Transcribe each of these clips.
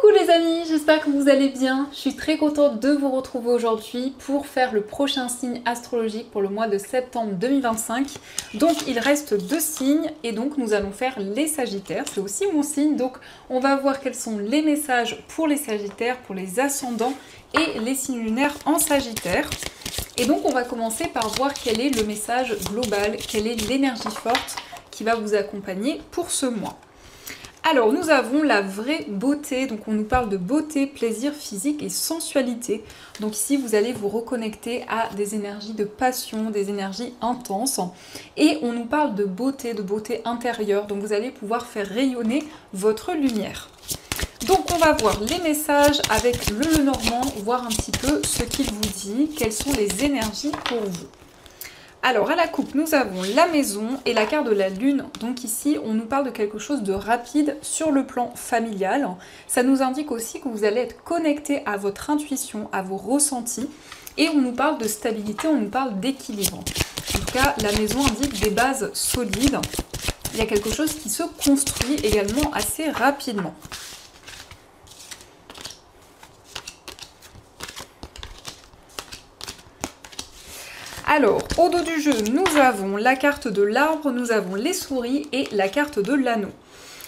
Coucou les amis, j'espère que vous allez bien. Je suis très contente de vous retrouver aujourd'hui pour faire le prochain signe astrologique pour le mois de septembre 2025. Donc il reste 2 signes et donc nous allons faire les Sagittaires. C'est aussi mon signe, donc on va voir quels sont les messages pour les Sagittaires, pour les ascendants et les signes lunaires en Sagittaire. Et donc on va commencer par voir quel est le message global, quelle est l'énergie forte qui va vous accompagner pour ce mois. Alors, nous avons la vraie beauté, donc on nous parle de beauté, plaisir physique et sensualité. Donc ici, vous allez vous reconnecter à des énergies de passion, des énergies intenses. Et on nous parle de beauté intérieure, donc vous allez pouvoir faire rayonner votre lumière. Donc on va voir les messages avec le Lenormand, voir un petit peu ce qu'il vous dit, quelles sont les énergies pour vous. Alors à la coupe, nous avons la maison et la carte de la lune. Donc ici, on nous parle de quelque chose de rapide sur le plan familial. Ça nous indique aussi que vous allez être connecté à votre intuition, à vos ressentis. Et on nous parle de stabilité, on nous parle d'équilibre. En tout cas, la maison indique des bases solides. Il y a quelque chose qui se construit également assez rapidement. Alors, au dos du jeu, nous avons la carte de l'arbre, nous avons les souris et la carte de l'anneau.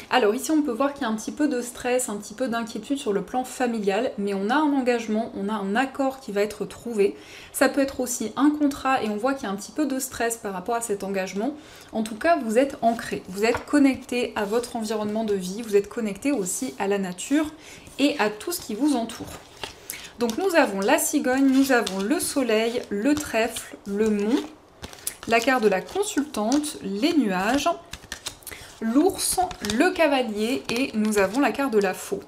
Alors ici, on peut voir qu'il y a un petit peu de stress, un petit peu d'inquiétude sur le plan familial, mais on a un engagement, on a un accord qui va être trouvé. Ça peut être aussi un contrat et on voit qu'il y a un petit peu de stress par rapport à cet engagement. En tout cas, vous êtes ancré, vous êtes connecté à votre environnement de vie, vous êtes connecté aussi à la nature et à tout ce qui vous entoure. Donc nous avons la cigogne, nous avons le soleil, le trèfle, le mont, la carte de la consultante, les nuages, l'ours, le cavalier et nous avons la carte de la faux.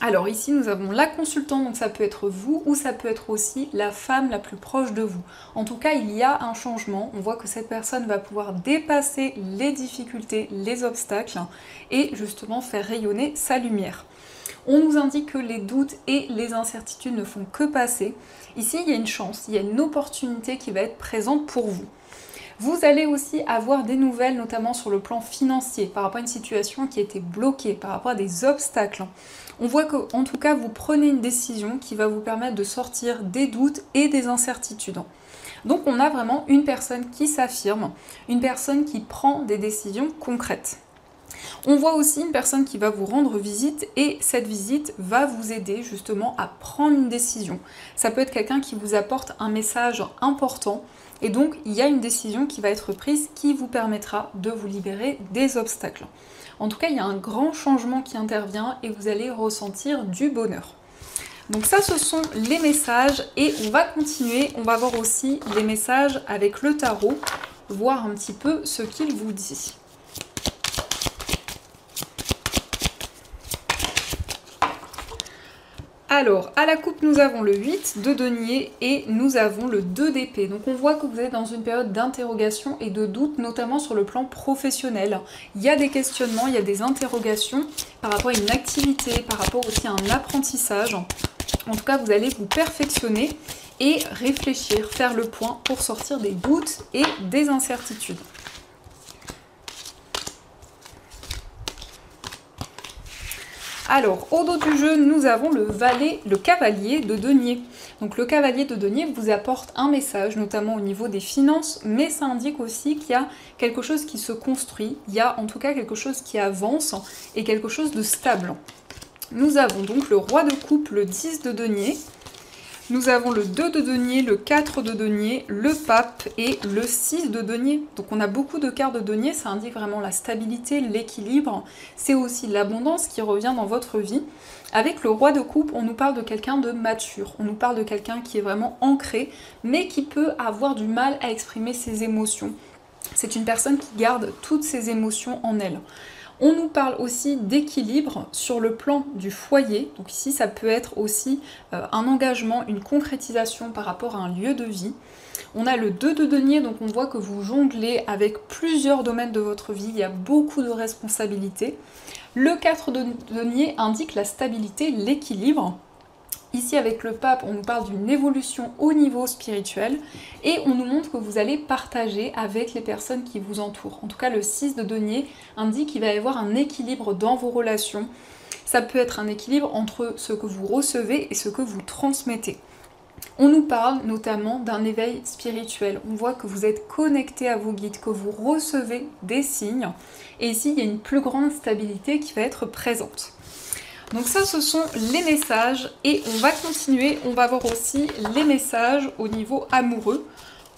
Alors ici nous avons la consultante, donc ça peut être vous ou ça peut être aussi la femme la plus proche de vous. En tout cas il y a un changement, on voit que cette personne va pouvoir dépasser les difficultés, les obstacles et justement faire rayonner sa lumière. On nous indique que les doutes et les incertitudes ne font que passer. Ici, il y a une chance, il y a une opportunité qui va être présente pour vous. Vous allez aussi avoir des nouvelles, notamment sur le plan financier, par rapport à une situation qui était bloquée, par rapport à des obstacles. On voit qu'en tout cas, vous prenez une décision qui va vous permettre de sortir des doutes et des incertitudes. Donc on a vraiment une personne qui s'affirme, une personne qui prend des décisions concrètes. On voit aussi une personne qui va vous rendre visite et cette visite va vous aider justement à prendre une décision. Ça peut être quelqu'un qui vous apporte un message important et donc il y a une décision qui va être prise qui vous permettra de vous libérer des obstacles. En tout cas, il y a un grand changement qui intervient et vous allez ressentir du bonheur. Donc ça, ce sont les messages et on va continuer. On va voir aussi les messages avec le tarot, voir un petit peu ce qu'il vous dit. Alors, à la coupe, nous avons le 8 de denier et nous avons le 2 d'épée. Donc on voit que vous êtes dans une période d'interrogation et de doute, notamment sur le plan professionnel. Il y a des questionnements, il y a des interrogations par rapport à une activité, par rapport aussi à un apprentissage. En tout cas, vous allez vous perfectionner et réfléchir, faire le point pour sortir des doutes et des incertitudes. Alors, au dos du jeu, nous avons le cavalier de denier. Donc le cavalier de denier vous apporte un message, notamment au niveau des finances, mais ça indique aussi qu'il y a quelque chose qui se construit, il y a en tout cas quelque chose qui avance et quelque chose de stable. Nous avons donc le roi de coupe, le 10 de denier. Nous avons le 2 de denier, le 4 de denier, le pape et le 6 de denier. Donc on a beaucoup de cartes de denier, ça indique vraiment la stabilité, l'équilibre. C'est aussi l'abondance qui revient dans votre vie. Avec le roi de coupe, on nous parle de quelqu'un de mature. On nous parle de quelqu'un qui est vraiment ancré, mais qui peut avoir du mal à exprimer ses émotions. C'est une personne qui garde toutes ses émotions en elle. On nous parle aussi d'équilibre sur le plan du foyer. Donc ici, ça peut être aussi un engagement, une concrétisation par rapport à un lieu de vie. On a le 2 de denier, donc on voit que vous jonglez avec plusieurs domaines de votre vie. Il y a beaucoup de responsabilités. Le 4 de denier indique la stabilité, l'équilibre. Ici, avec le pape, on nous parle d'une évolution au niveau spirituel et on nous montre que vous allez partager avec les personnes qui vous entourent. En tout cas, le 6 de denier indique qu'il va y avoir un équilibre dans vos relations. Ça peut être un équilibre entre ce que vous recevez et ce que vous transmettez. On nous parle notamment d'un éveil spirituel. On voit que vous êtes connecté à vos guides, que vous recevez des signes. Et ici, il y a une plus grande stabilité qui va être présente. Donc ça, ce sont les messages. Et on va continuer. On va voir aussi les messages au niveau amoureux,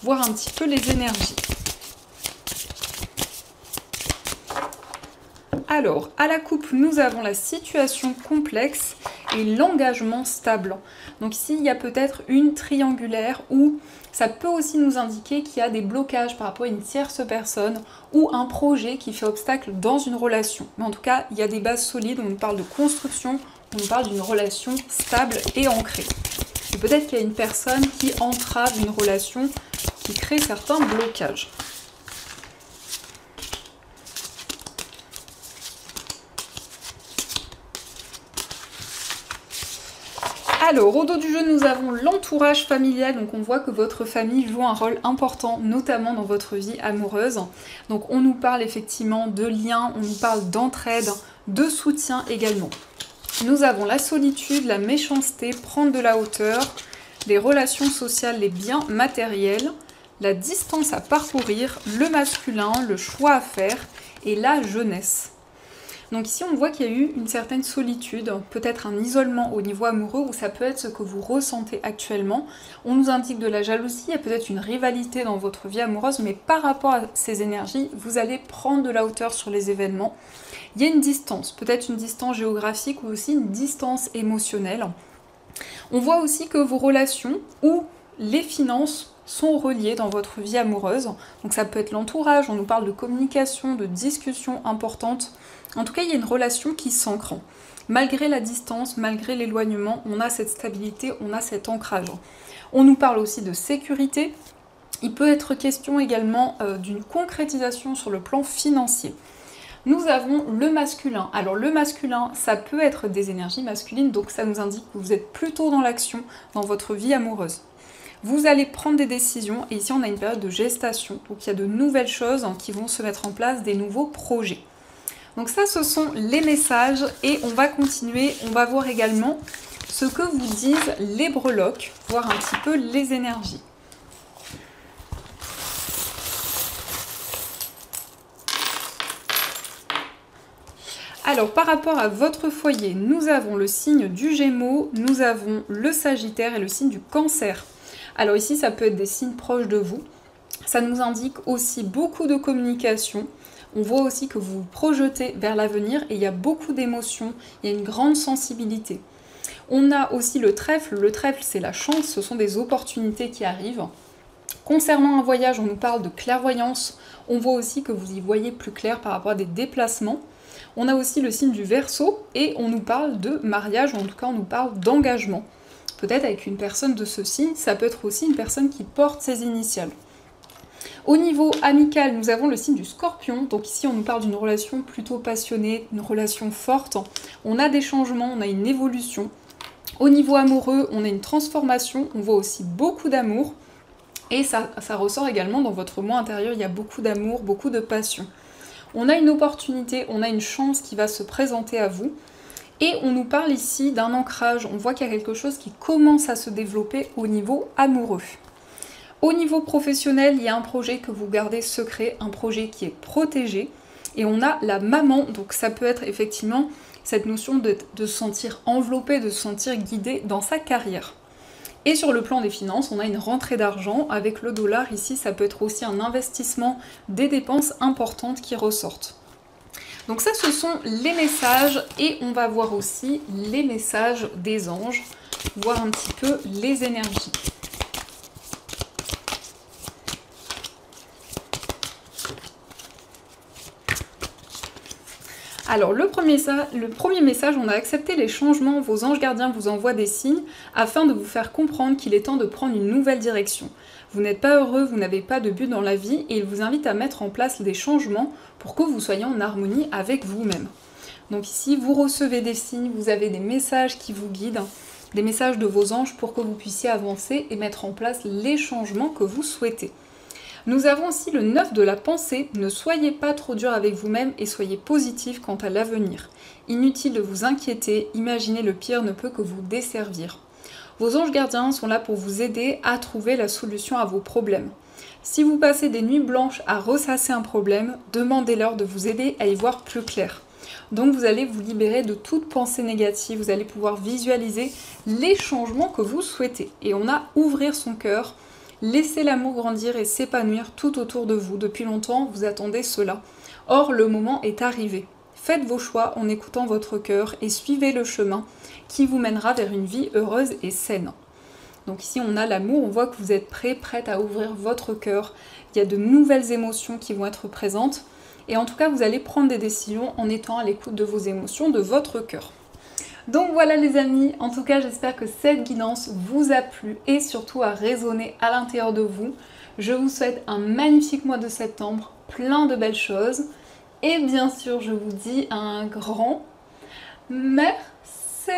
voir un petit peu les énergies. Alors, à la coupe, nous avons la situation complexe et l'engagement stable. Donc ici, il y a peut-être une triangulaire où ça peut aussi nous indiquer qu'il y a des blocages par rapport à une tierce personne ou un projet qui fait obstacle dans une relation. Mais en tout cas, il y a des bases solides, on nous parle de construction, on nous parle d'une relation stable et ancrée. Et peut-être qu'il y a une personne qui entrave une relation, qui crée certains blocages. Alors, au dos du jeu, nous avons l'entourage familial, donc on voit que votre famille joue un rôle important, notamment dans votre vie amoureuse. Donc on nous parle effectivement de liens, on nous parle d'entraide, de soutien également. Nous avons la solitude, la méchanceté, prendre de la hauteur, les relations sociales, les biens matériels, la distance à parcourir, le masculin, le choix à faire et la jeunesse. Donc ici, on voit qu'il y a eu une certaine solitude, peut-être un isolement au niveau amoureux, ou ça peut être ce que vous ressentez actuellement. On nous indique de la jalousie, il y a peut-être une rivalité dans votre vie amoureuse, mais par rapport à ces énergies, vous allez prendre de la hauteur sur les événements. Il y a une distance, peut-être une distance géographique ou aussi une distance émotionnelle. On voit aussi que vos relations ou les finances sont reliées dans votre vie amoureuse. Donc ça peut être l'entourage, on nous parle de communication, de discussions importantes. En tout cas, il y a une relation qui s'ancre. Malgré la distance, malgré l'éloignement, on a cette stabilité, on a cet ancrage. On nous parle aussi de sécurité. Il peut être question également d'une concrétisation sur le plan financier. Nous avons le masculin. Alors le masculin, ça peut être des énergies masculines, donc ça nous indique que vous êtes plutôt dans l'action dans votre vie amoureuse. Vous allez prendre des décisions, et ici on a une période de gestation, donc il y a de nouvelles choses qui vont se mettre en place, des nouveaux projets. Donc ça, ce sont les messages, et on va continuer, on va voir également ce que vous disent les breloques, voir un petit peu les énergies. Alors, par rapport à votre foyer, nous avons le signe du Gémeaux, nous avons le Sagittaire et le signe du Cancer. Alors ici, ça peut être des signes proches de vous. Ça nous indique aussi beaucoup de communication. On voit aussi que vous vous projetez vers l'avenir et il y a beaucoup d'émotions, il y a une grande sensibilité. On a aussi le trèfle c'est la chance, ce sont des opportunités qui arrivent. Concernant un voyage, on nous parle de clairvoyance, on voit aussi que vous y voyez plus clair par rapport à des déplacements. On a aussi le signe du Verseau et on nous parle de mariage, ou en tout cas on nous parle d'engagement. Peut-être avec une personne de ce signe, ça peut être aussi une personne qui porte ses initiales. Au niveau amical, nous avons le signe du Scorpion, donc ici on nous parle d'une relation plutôt passionnée, une relation forte. On a des changements, on a une évolution. Au niveau amoureux, on a une transformation, on voit aussi beaucoup d'amour. Et ça ressort également dans votre moi intérieur, il y a beaucoup d'amour, beaucoup de passion. On a une opportunité, on a une chance qui va se présenter à vous. Et on nous parle ici d'un ancrage, on voit qu'il y a quelque chose qui commence à se développer au niveau amoureux. Au niveau professionnel, il y a un projet que vous gardez secret, un projet qui est protégé. Et on a la maman, donc ça peut être effectivement cette notion de se sentir enveloppé, de se sentir guidé dans sa carrière. Et sur le plan des finances, on a une rentrée d'argent. Avec le dollar, ici, ça peut être aussi un investissement, des dépenses importantes qui ressortent. Donc ça, ce sont les messages. Et on va voir aussi les messages des anges, voir un petit peu les énergies. Alors le premier message, on a accepté les changements, vos anges gardiens vous envoient des signes afin de vous faire comprendre qu'il est temps de prendre une nouvelle direction. Vous n'êtes pas heureux, vous n'avez pas de but dans la vie et ils vous invitent à mettre en place des changements pour que vous soyez en harmonie avec vous-même. Donc ici, vous recevez des signes, vous avez des messages qui vous guident des messages de vos anges pour que vous puissiez avancer et mettre en place les changements que vous souhaitez. Nous avons aussi le 9 de la pensée. Ne soyez pas trop dur avec vous-même et soyez positif quant à l'avenir. Inutile de vous inquiéter, imaginer le pire ne peut que vous desservir. Vos anges gardiens sont là pour vous aider à trouver la solution à vos problèmes. Si vous passez des nuits blanches à ressasser un problème, demandez-leur de vous aider à y voir plus clair. Donc vous allez vous libérer de toute pensée négative, vous allez pouvoir visualiser les changements que vous souhaitez. Et on a ouvrir son cœur, laisser l'amour grandir et s'épanouir tout autour de vous. Depuis longtemps, vous attendez cela. Or, le moment est arrivé. Faites vos choix en écoutant votre cœur et suivez le chemin qui vous mènera vers une vie heureuse et saine. Donc ici, on a l'amour, on voit que vous êtes prêt, prête à ouvrir votre cœur. Il y a de nouvelles émotions qui vont être présentes. Et en tout cas, vous allez prendre des décisions en étant à l'écoute de vos émotions, de votre cœur. Donc voilà les amis, en tout cas j'espère que cette guidance vous a plu et surtout a résonné à l'intérieur de vous. Je vous souhaite un magnifique mois de septembre, plein de belles choses. Et bien sûr, je vous dis un grand merci.